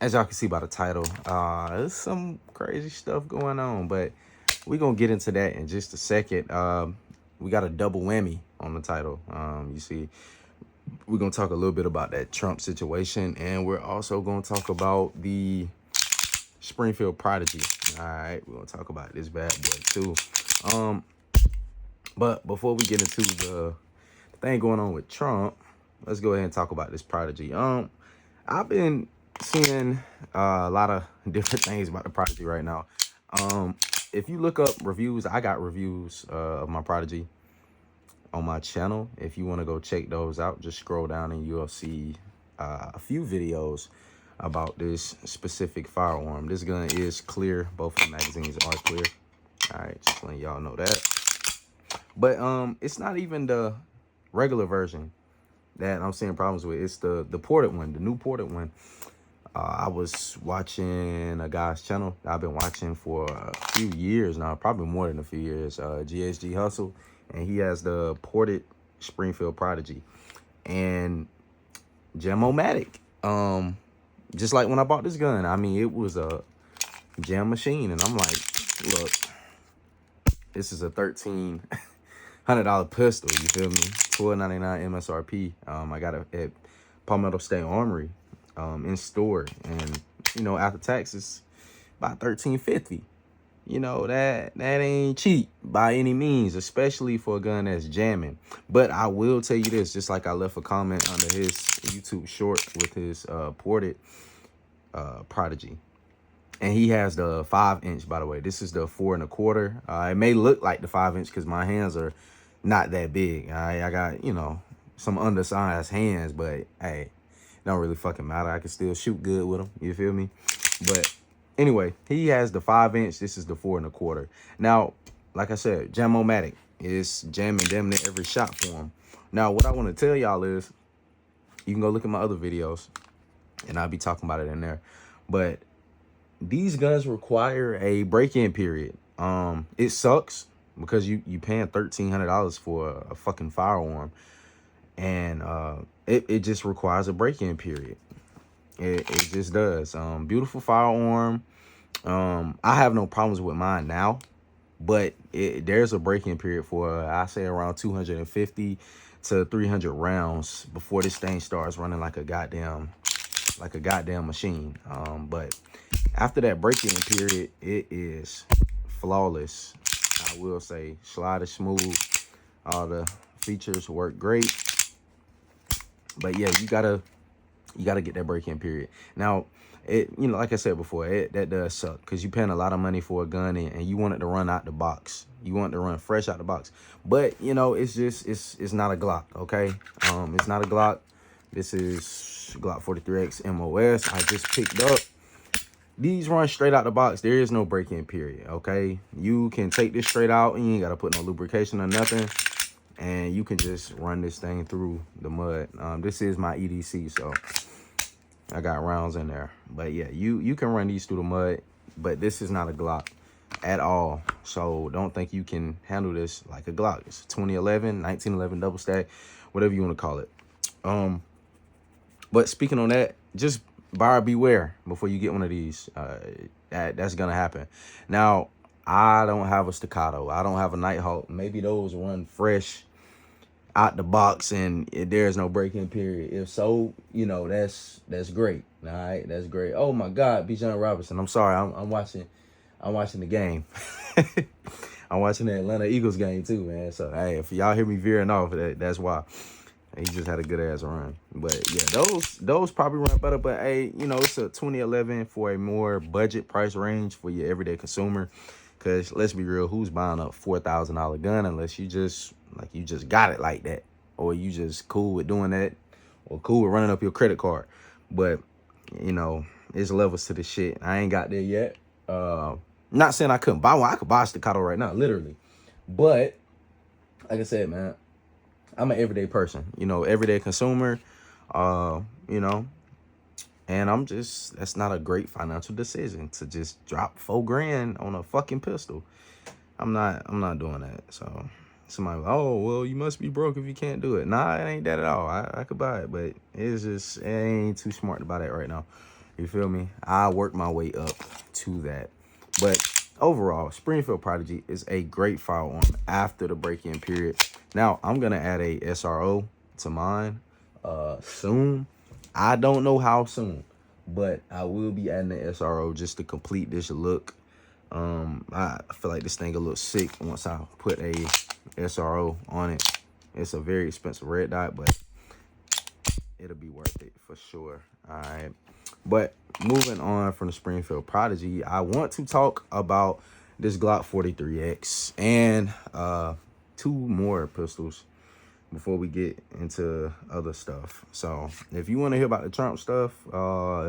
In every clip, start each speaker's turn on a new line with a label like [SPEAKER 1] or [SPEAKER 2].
[SPEAKER 1] as y'all can see by the title, there's some crazy stuff going on, but we're gonna get into that in just a second. We got a double whammy on the title. You see, we're gonna talk a little bit about that Trump situation, and we're also gonna talk about the Springfield Prodigy. All right, we're gonna talk about this bad boy too. But before we get into the thing going on with Trump, let's go ahead and talk about this Prodigy. I've been seeing a lot of different things about the Prodigy right now. If you look up reviews, I got reviews of my Prodigy on my channel. If you want to go check those out, just scroll down and you'll see a few videos about this specific firearm. This gun is clear. Both of the magazines are clear. All right, just letting y'all know that. But it's not even the regular version that I'm seeing problems with. It's the ported one, the new ported one. I was watching a guy's channel that I've been watching for a few years now, probably more than a few years, GSG Hustle, and he has the ported Springfield Prodigy and Jam-O-Matic. Just like when I bought this gun, I mean, it was a jam machine, and I'm like, look, this is a $1,300 pistol, you feel me? $12.99 MSRP. I got it at Palmetto State Armory in store, and you know, after taxes, about $13.50. You know, that ain't cheap by any means, especially for a gun that's jamming. But I will tell you this, just like I left a comment under his YouTube short with his ported Prodigy, and he has the 5-inch, by the way. This is the 4 1/4. It may look like the 5-inch because my hands are not that big. I got, you know, some undersized hands, but hey, it don't really fucking matter. I can still shoot good with them. You feel me? But anyway, he has the 5-inch. This is the 4 1/4. Now, like I said, Jam-O-Matic is jamming damn near every shot for him. Now, what I want to tell y'all is, you can go look at my other videos, and I'll be talking about it in there. But these guns require a break-in period. It sucks because you paying $1,300 for a fucking firearm, and it just requires a break-in period. It just does. Beautiful firearm. I have no problems with mine now, but there's a break-in period for I say around 250 to 300 rounds before this thing starts running like a goddamn machine. But after that break-in period, it is flawless. I will say, slide is smooth. All the features work great. But yeah, you gotta get that break-in period. Now, you know, like I said before, that does suck because you're paying a lot of money for a gun, and you want it to run out the box. You want it to run fresh out the box. But you know, it's not a Glock, okay? It's not a Glock. This is Glock 43X MOS. I just picked up. These run straight out the box. There is no break-in period, okay? You can take this straight out, and you ain't got to put no lubrication or nothing, and you can just run this thing through the mud. This is my EDC, so I got rounds in there. But yeah, you can run these through the mud, but this is not a Glock at all. So don't think you can handle this like a Glock. It's 2011, 1911 double stack, whatever you want to call it. But speaking on that, just buyer beware before you get one of these. That's gonna happen. Now, I don't have a staccato. I don't have a Nighthawk. Maybe those run fresh out the box and there's no break-in period. If so, you know, that's great. All right, that's great. Oh my God, Bijan Robinson. I'm sorry. I'm watching the game. I'm watching the Atlanta Eagles game too, man. So hey, if y'all hear me veering off, that's why. He just had a good ass run. But yeah, those probably run better. But hey, you know, it's a 2011 for a more budget price range for your everyday consumer. Cause let's be real, who's buying a $4,000 gun unless you just got it like that, or you just cool with doing that, or cool with running up your credit card. But you know, there's levels to this shit. I ain't got there yet. Not saying I couldn't buy one. I could buy a staccato right now, literally. But like I said, man, I'm an everyday person, you know, everyday consumer, you know, and that's not a great financial decision to just drop $4,000 on a fucking pistol. I'm not doing that. So somebody, oh, well, you must be broke if you can't do it. Nah, it ain't that at all. I could buy it, but it ain't too smart to buy that right now. You feel me? I work my way up to that. But overall, Springfield Prodigy is a great firearm after the break-in period. Now, I'm going to add a SRO to mine soon. I don't know how soon, but I will be adding the SRO just to complete this look. I feel like this thing will look sick once I put a SRO on it. It's a very expensive red dot, but it'll be worth it for sure. All right. But moving on from the Springfield Prodigy, I want to talk about this Glock 43X and two more pistols before we get into other stuff. So if you want to hear about the Trump stuff,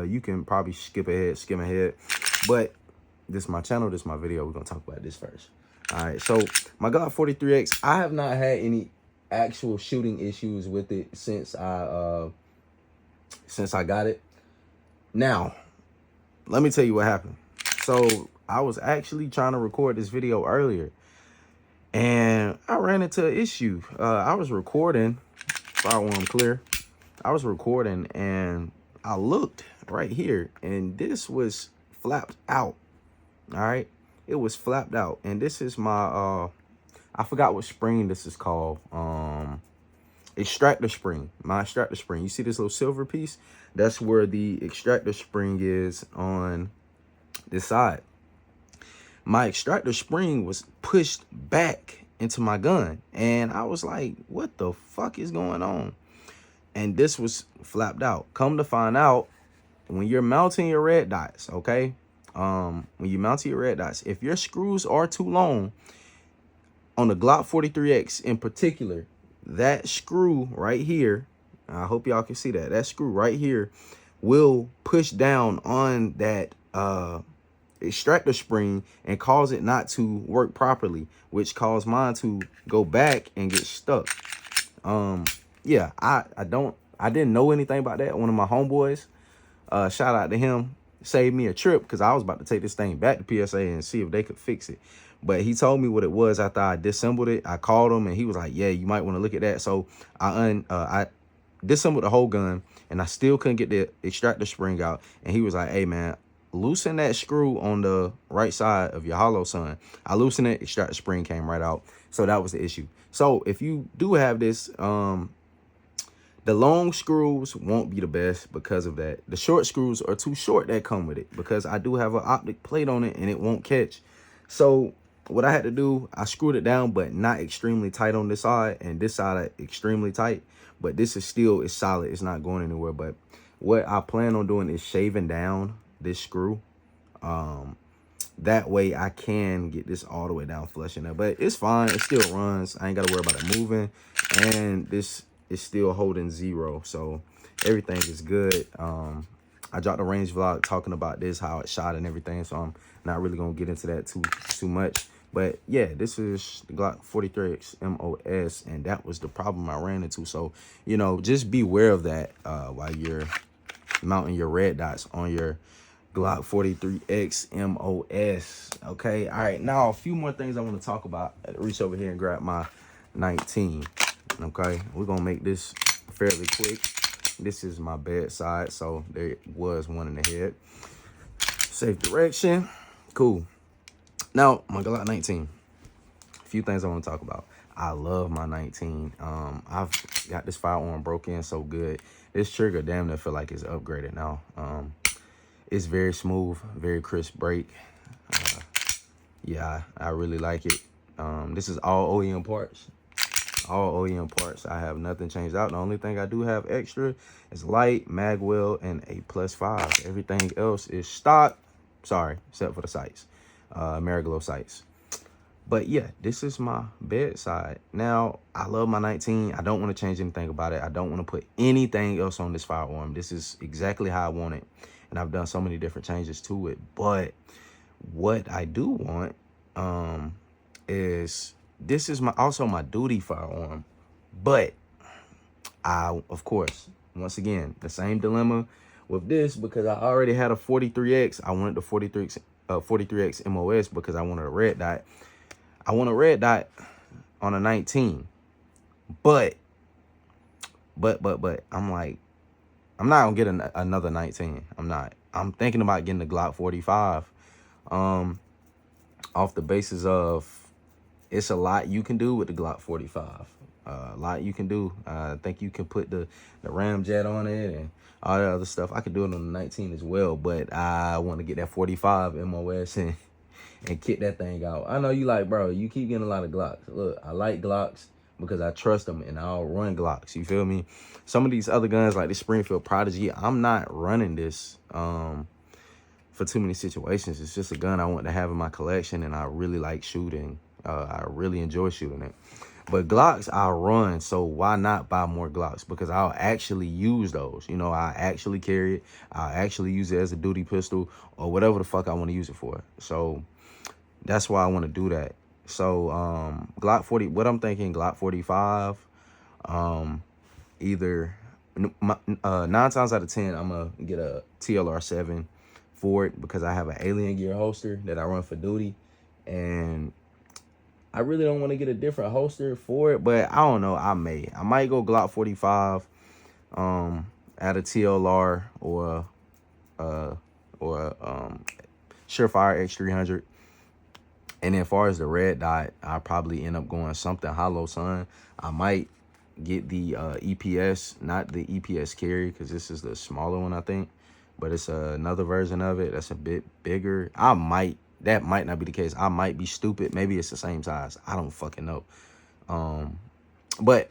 [SPEAKER 1] you can probably skim ahead. But this is my channel, this is my video. We're gonna talk about this first. All right, so my Glock 43X, I have not had any actual shooting issues with it since I got it. Now, let me tell you what happened. So I was actually trying to record this video earlier, and I ran into an issue. I was recording, firearm clear. I was recording, and I looked right here, and this was flapped out. All right, it was flapped out, and this is my I forgot what spring this is called. Extractor spring. My extractor spring. You see this little silver piece? That's where the extractor spring is on this side. My extractor spring was pushed back into my gun, and I was like, what the fuck is going on? And this was flapped out. Come to find out, when you're mounting your red dots, okay, when you mount your red dots, if your screws are too long on the Glock 43X in particular, that screw right here, I hope y'all can see that, that screw right here will push down on that extractor spring and cause it not to work properly, which caused mine to go back and get stuck. Yeah, I didn't know anything about that. One of my homeboys, shout out to him, saved me a trip because I was about to take this thing back to PSA and see if they could fix it. But he told me what it was after I disassembled it. I called him and he was like, yeah, you might want to look at that. So I disassembled the whole gun, and I still couldn't get the extractor spring out. And he was like, hey man, loosen that screw on the right side of your hollow, son. I loosened it, extractor spring came right out. So that was the issue. So if you do have this, the long screws won't be the best because of that. The short screws are too short that come with it, because I do have an optic plate on it and it won't catch. So what I had to do, I screwed it down, but not extremely tight on this side, and this side extremely tight. But this is still, it's solid, it's not going anywhere. But what I plan on doing is shaving down this screw. That way I can get this all the way down flush in there. But it's fine, it still runs. I ain't gotta worry about it moving, and this is still holding 0, so everything is good. I dropped a range vlog talking about this, how it shot and everything, so I'm not really gonna get into that too much. But yeah, this is the Glock 43X MOS, and that was the problem I ran into. So, you know, just beware of that while you're mounting your red dots on your Glock 43X MOS. Okay, all right, now a few more things I want to talk about. I had to reach over here and grab my 19. Okay, we're gonna make this fairly quick. This is my bedside, so there was one in the head. Safe direction, cool. Now, my Glock 19, a few things I want to talk about. I love my 19. I've got this firearm broke in so good. This trigger damn near feel like it's upgraded now. It's very smooth, very crisp break. Yeah, I really like it. This is all OEM parts. All OEM parts. I have nothing changed out. The only thing I do have extra is light, mag well, and a +5. Everything else is stock. Sorry, except for the sights. Mariglow sights. But yeah, this is my bedside. Now, I love my 19. I don't want to change anything about it. I don't want to put anything else on this firearm. This is exactly how I want it. And I've done so many different changes to it. But what I do want is, this is also my duty firearm. But of course, once again, the same dilemma with this, because I already had a 43X. I wanted the 43X MOS because I wanted a red dot. I want a red dot on a 19. But I'm like, I'm not gonna get another 19. I'm not. I'm thinking about getting the Glock 45. Off the basis of it's a lot you can do with the Glock 45. A lot you can do. I think you can put the ramjet on it and all that other stuff. I could do it on the 19 as well, but I want to get that 45 MOS and kick that thing out. I know you like, bro, you keep getting a lot of Glocks. Look, I like Glocks because I trust them and I'll run Glocks. You feel me? Some of these other guns like the Springfield Prodigy, I'm not running this for too many situations. It's just a gun I want to have in my collection, and I really like shooting. I really enjoy shooting it. But Glocks I'll run, so why not buy more Glocks? Because I'll actually use those. You know, I actually carry it. I'll actually use it as a duty pistol or whatever the fuck I want to use it for. So that's why I want to do that. So Glock 40, what I'm thinking, Glock 45, either 9 times out of 10, I'm going to get a TLR7 for it because I have an alien gear holster that I run for duty. And I really don't want to get a different holster for it, but I don't know. I might go Glock 45, at a TLR or Surefire X300. And then as far as the red dot, I'll probably end up going something hollow, son. I might get the EPS, not the EPS carry, because this is the smaller one, I think. But it's another version of it that's a bit bigger. That might not be the case. I might be stupid. Maybe it's the same size. I don't fucking know. But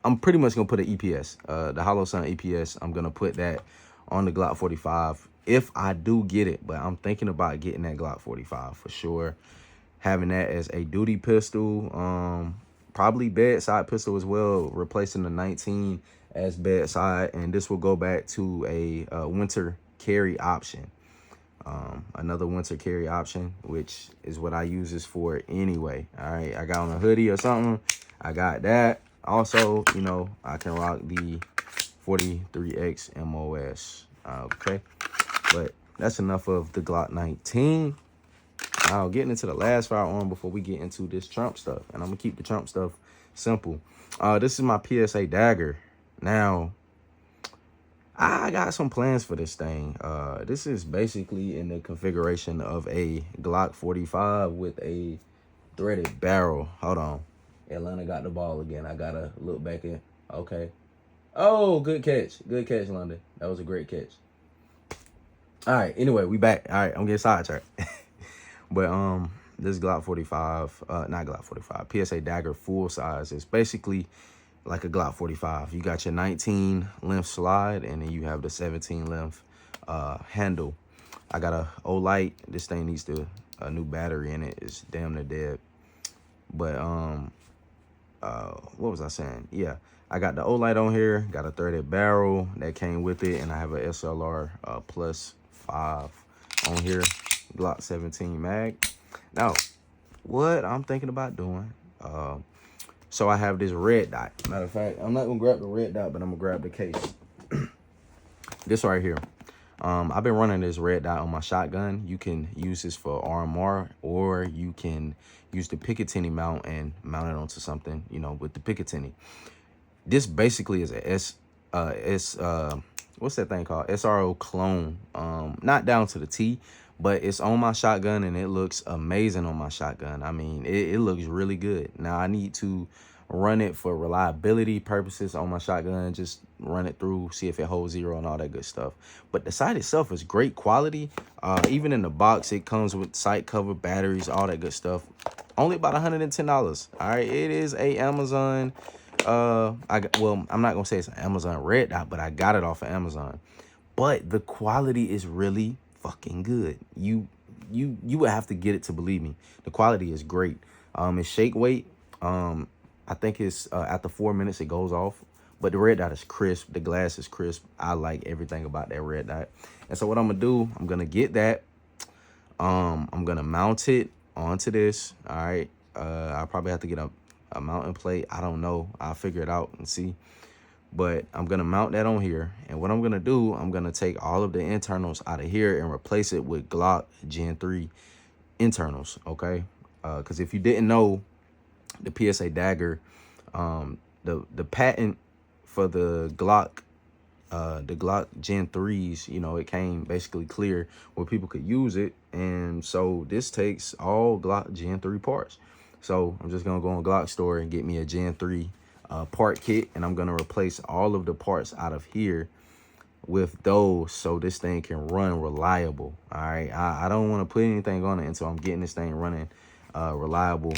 [SPEAKER 1] I'm pretty much going to put an EPS. The Hollow Sun EPS, I'm going to put that on the Glock 45 if I do get it. But I'm thinking about getting that Glock 45 for sure. Having that as a duty pistol. Probably bedside pistol as well. Replacing the 19 as bedside. And this will go back to a winter carry option. Another winter carry option, which is what I use this for anyway. All right, I got on a hoodie or something, I got that. Also, you know, I can rock the 43X MOS. Okay, but that's enough of the Glock 19. Now getting into the last firearm before we get into this Trump stuff, and I'm gonna keep the Trump stuff simple. This is my PSA dagger. Now I got some plans for this thing. This is basically in the configuration of a Glock 45 with a threaded barrel. Hold on. Atlanta got the ball again. I gotta look back in. Okay. Oh, good catch. Good catch, London. That was a great catch. All right. Anyway, we back. All right. I'm getting sidetracked. But this Glock 45, not Glock 45, PSA dagger full size. It's basically like a Glock 45. You got your 19 length slide, and then you have the 17 length handle. I got a Olight. This thing needs a new battery in it. It's damn near dead. But what was I saying? Yeah, I got the Olight on here. Got a threaded barrel that came with it, and I have a SLR plus 5 on here. Glock 17 mag. Now, what I'm thinking about doing, so I have this red dot. Matter of fact, I'm not gonna grab the red dot, but I'm gonna grab the case. This right here. I've been running this red dot on my shotgun. You can use this for RMR, or you can use the Picatinny mount and mount it onto something, you know, with the Picatinny. This basically is a what's that thing called? SRO clone. Not down to the T, but it's on my shotgun and it looks amazing on my shotgun. I mean, it looks really good. Now I need to run it for reliability purposes on my shotgun, just run it through, see if it holds 0 and all that good stuff. But the sight itself is great quality. Even in the box, it comes with sight cover, batteries, all that good stuff. Only about $110. All right, it is a Amazon. Well, I'm not gonna say it's an Amazon red dot, but I got it off of Amazon. But the quality is really fucking good. You would have to get it to believe me. The quality is great. It's shake weight. I think it's after 4 minutes it goes off. But the red dot is crisp. The glass is crisp. I like everything about that red dot. And so what I'm gonna do, I'm gonna get that. I'm gonna mount it onto this. All right. I'll probably have to get a mounting plate. I don't know. I'll figure it out and see. But I'm gonna mount that on here. And what I'm gonna do, I'm gonna take all of the internals out of here and replace it with Glock Gen 3 internals. Okay. Because if you didn't know, the PSA dagger, the patent for the Glock the Glock Gen 3s, you know, it came basically clear where people could use it. And so this takes all Glock Gen 3 parts. So I'm just going to go on Glock store and get me a Gen 3 part kit. And I'm going to replace all of the parts out of here with those so this thing can run reliable. All right. I don't want to put anything on it until I'm getting this thing running reliable.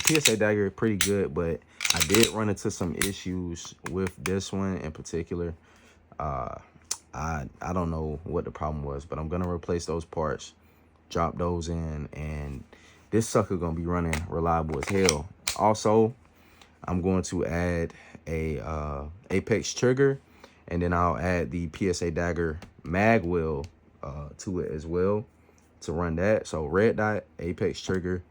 [SPEAKER 1] PSA dagger pretty good, but I did run into some issues with this one in particular. I don't know what the problem was, but I'm gonna replace those parts, drop those in, and this sucker gonna be running reliable as hell. Also, I'm going to add a Apex trigger, and then I'll add the PSA dagger mag wheel to it as well to run that. So red dot, Apex trigger.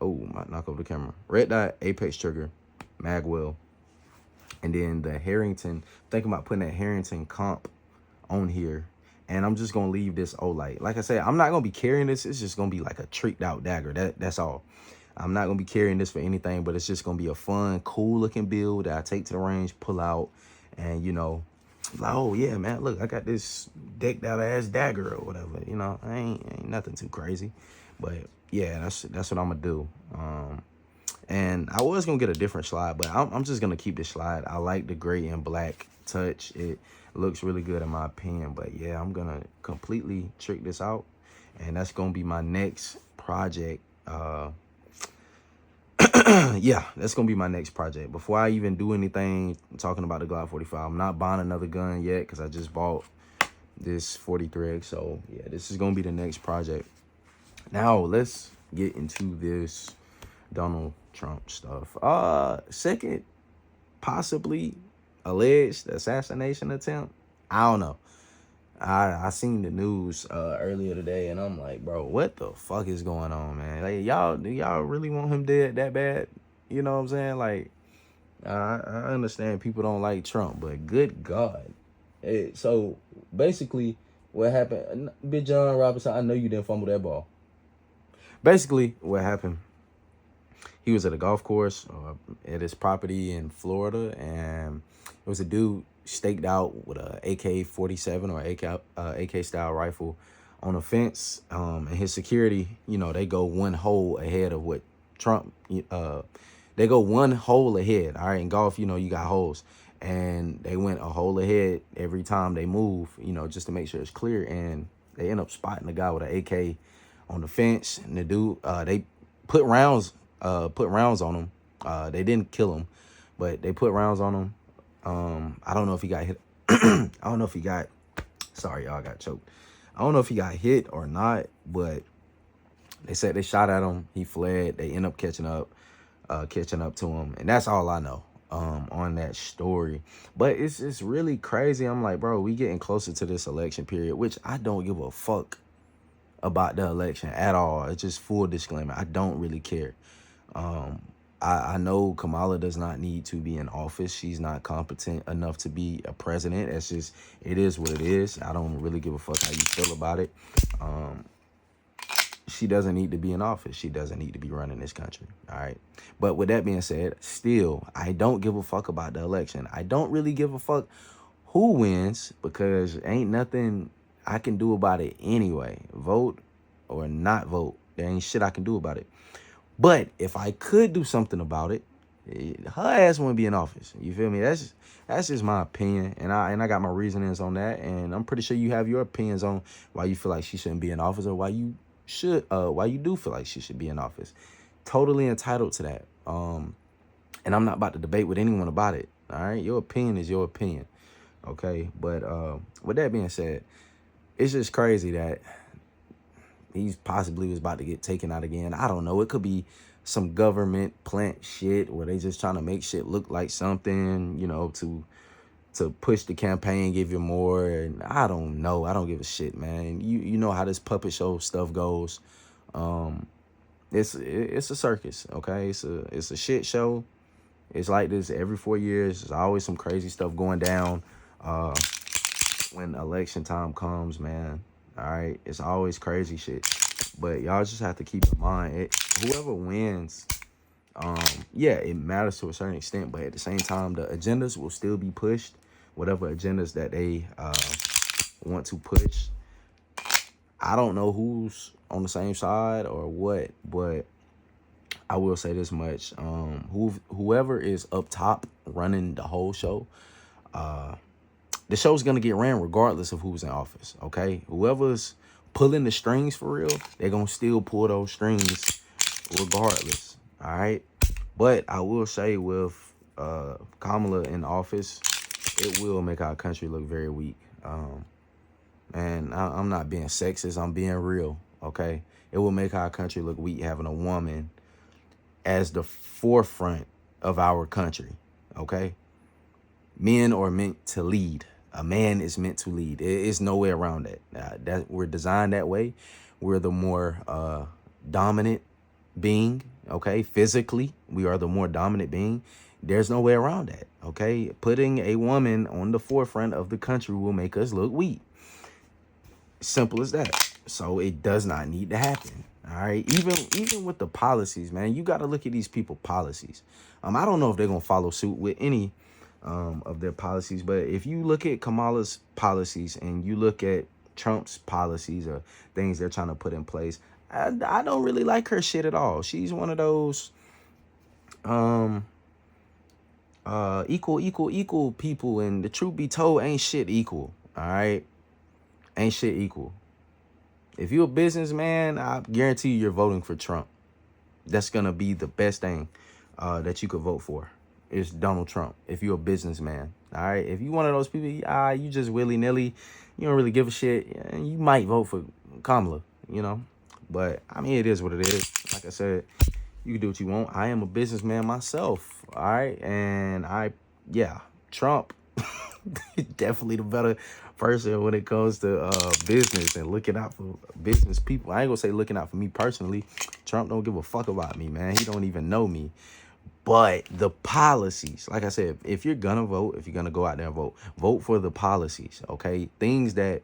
[SPEAKER 1] Oh, might knock over the camera. Red dot, Apex trigger, mag wheel, and then the Harrington. Thinking about putting that Harrington comp on here, and I'm just gonna leave this Olight. Like I said, I'm not gonna be carrying this. It's just gonna be like a tricked out dagger. That's all. I'm not gonna be carrying this for anything, but it's just gonna be a fun, cool looking build that I take to the range, pull out, and you know, like, oh yeah, man, look, I got this decked out ass dagger or whatever. You know, ain't nothing too crazy, but yeah, that's what I'm gonna do. And I was gonna get a different slide, but I'm just gonna keep this slide. I like the gray and black touch. It looks really good in my opinion. But yeah, I'm gonna completely trick this out, and that's gonna be my next project. Yeah, that's gonna be my next project. Before I even do anything talking about the Glock 45, I'm not buying another gun yet because I just bought this 43X. So yeah, this is gonna be the next project. Now let's get into this Donald Trump stuff. Second, possibly alleged assassination attempt. I don't know. I seen the news earlier today, and I'm like, bro, what the fuck is going on, man? Like, do y'all really want him dead that bad? You know what I'm saying? Like, I understand people don't like Trump, but good God. So basically, what happened? Big John Robinson, I know you didn't fumble that ball. Basically, what happened? He was at a golf course at his property in Florida, and it was a dude staked out with a AK-47 or AK style rifle on a fence. And his security, you know, they go one hole ahead of what Trump. They go one hole ahead. All right, in golf, you know, you got holes, and they went a hole ahead every time they move, you know, just to make sure it's clear. And they end up spotting the guy with an AK on the fence, and the dude, they put rounds on him. They didn't kill him, but they put rounds on him. I don't know if he got hit. I don't know if he got, sorry, y'all, got choked. I don't know if he got hit or not, but they said they shot at him. He fled. They end up catching up to him. And that's all I know, on that story. But it's really crazy. I'm like, bro, we getting closer to this election period, which I don't give a fuck about the election at all. It's just full disclaimer. I don't really care. I know Kamala does not need to be in office. She's not competent enough to be a president. It's just, it is what it is. I don't really give a fuck how you feel about it. She doesn't need to be in office. She doesn't need to be running this country. All right. But with that being said, still, I don't give a fuck about the election. I don't really give a fuck who wins, because ain't nothing I can do about it anyway. Vote or not vote, there ain't shit I can do about it. But if I could do something about it, her ass wouldn't be in office. You feel me? That's just my opinion, and I got my reasonings on that, and I'm pretty sure you have your opinions on why you feel like she shouldn't be in office, or why you do feel like she should be in office. Totally entitled to that. And I'm not about to debate with anyone about it. All right, your opinion is your opinion. Okay, but with that being said, it's just crazy that he's possibly was about to get taken out again. I don't know. It could be some government plant shit where they just trying to make shit look like something, you know, to push the campaign, give you more. And I don't know. I don't give a shit, man. You know how this puppet show stuff goes. It's a circus, okay? It's a shit show. It's like this every 4 years. There's always some crazy stuff going down when election time comes, man. All right, it's always crazy shit, but y'all just have to keep in mind, whoever wins, yeah, it matters to a certain extent, but at the same time, the agendas will still be pushed whatever agendas that they want to push. I don't know who's on the same side or what, but I will say this much. Whoever is up top running the whole show, the show's going to get ran regardless of who's in office, okay? Whoever's pulling the strings for real, they're going to still pull those strings regardless, all right? But I will say with Kamala in office, it will make our country look very weak. And I'm not being sexist, I'm being real, okay? It will make our country look weak having a woman as the forefront of our country, okay? Men are meant to lead. A man is meant to lead. It's no way around that. That we're designed that way. We're the more dominant being, okay? Physically, we are the more dominant being. There's no way around that, okay? Putting a woman on the forefront of the country will make us look weak. Simple as that. So it does not need to happen. All right. Even with the policies, man, you got to look at these people policies. I don't know if they're going to follow suit with any of their policies, but if you look at Kamala's policies and you look at Trump's policies or things they're trying to put in place, I don't really like her shit at all. She's one of those equal people, and the truth be told, ain't shit equal. All right. Ain't shit equal. If you're a businessman, I guarantee you're voting for Trump. That's going to be the best thing that you could vote for is Donald Trump. If you're a businessman, all right? If you one of those people, you just willy-nilly, you don't really give a shit, and you might vote for Kamala, you know? But, I mean, it is what it is. Like I said, you can do what you want. I am a businessman myself, all right? And Trump definitely the better person when it comes to business and looking out for business people. I ain't gonna say looking out for me personally. Trump don't give a fuck about me, man. He don't even know me. But the policies, like I said, if you're gonna vote, if you're gonna go out there and vote for the policies, okay? Things that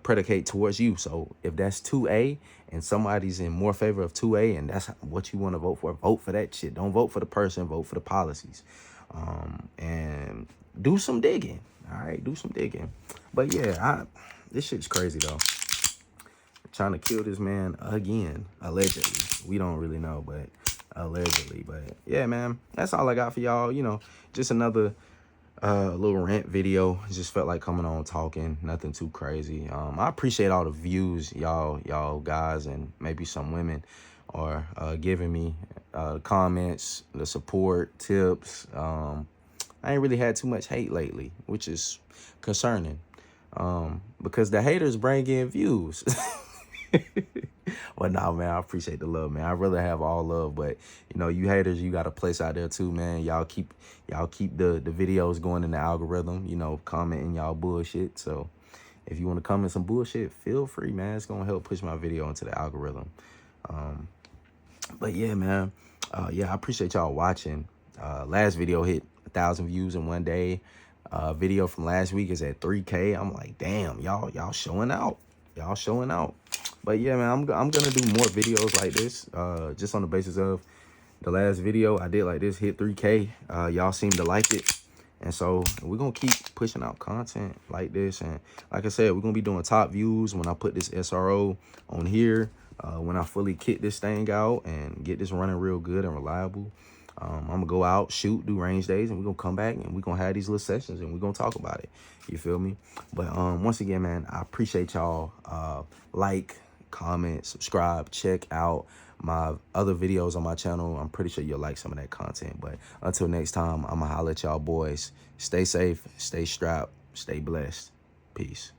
[SPEAKER 1] predicate towards you. So if that's 2A and somebody's in more favor of 2A and that's what you want to vote for that shit. Don't vote for the person, vote for the policies. And do some digging. All right, do some digging. But yeah, this shit's crazy though. Trying to kill this man again, allegedly. We don't really know, but allegedly. But yeah, man, that's all I got for y'all. You know, just another little rant video. Just felt like coming on talking, nothing too crazy. I appreciate all the views y'all guys and maybe some women are giving me, comments, the support, tips. I ain't really had too much hate lately, which is concerning, because the haters bring in views. Well, nah, man, I appreciate the love, man. I'd rather have all love, but you know, you haters, you got a place out there too, man. Y'all keep the videos going in the algorithm, you know, commenting y'all bullshit. So if you want to comment some bullshit, feel free, man. It's gonna help push my video into the algorithm. But yeah, man, I appreciate y'all watching. Last video hit 1,000 views in one day. Video from last week is at 3K. I'm like, damn, y'all showing out. Y'all showing out. But yeah, man, I'm gonna do more videos like this, just on the basis of the last video I did like this hit 3K. Y'all seem to like it, and so we're gonna keep pushing out content like this. And like I said, we're gonna be doing top views when I put this SRO on here, when I fully kit this thing out and get this running real good and reliable. I'm gonna go out, shoot, do range days, and we're gonna come back and we're gonna have these little sessions and we're gonna talk about it. You feel me? But once again, man, I appreciate y'all. Like, comment, subscribe, check out my other videos on my channel. I'm pretty sure you'll like some of that content. But until next time, I'm gonna holler at y'all boys. Stay safe, stay strapped, stay blessed. Peace.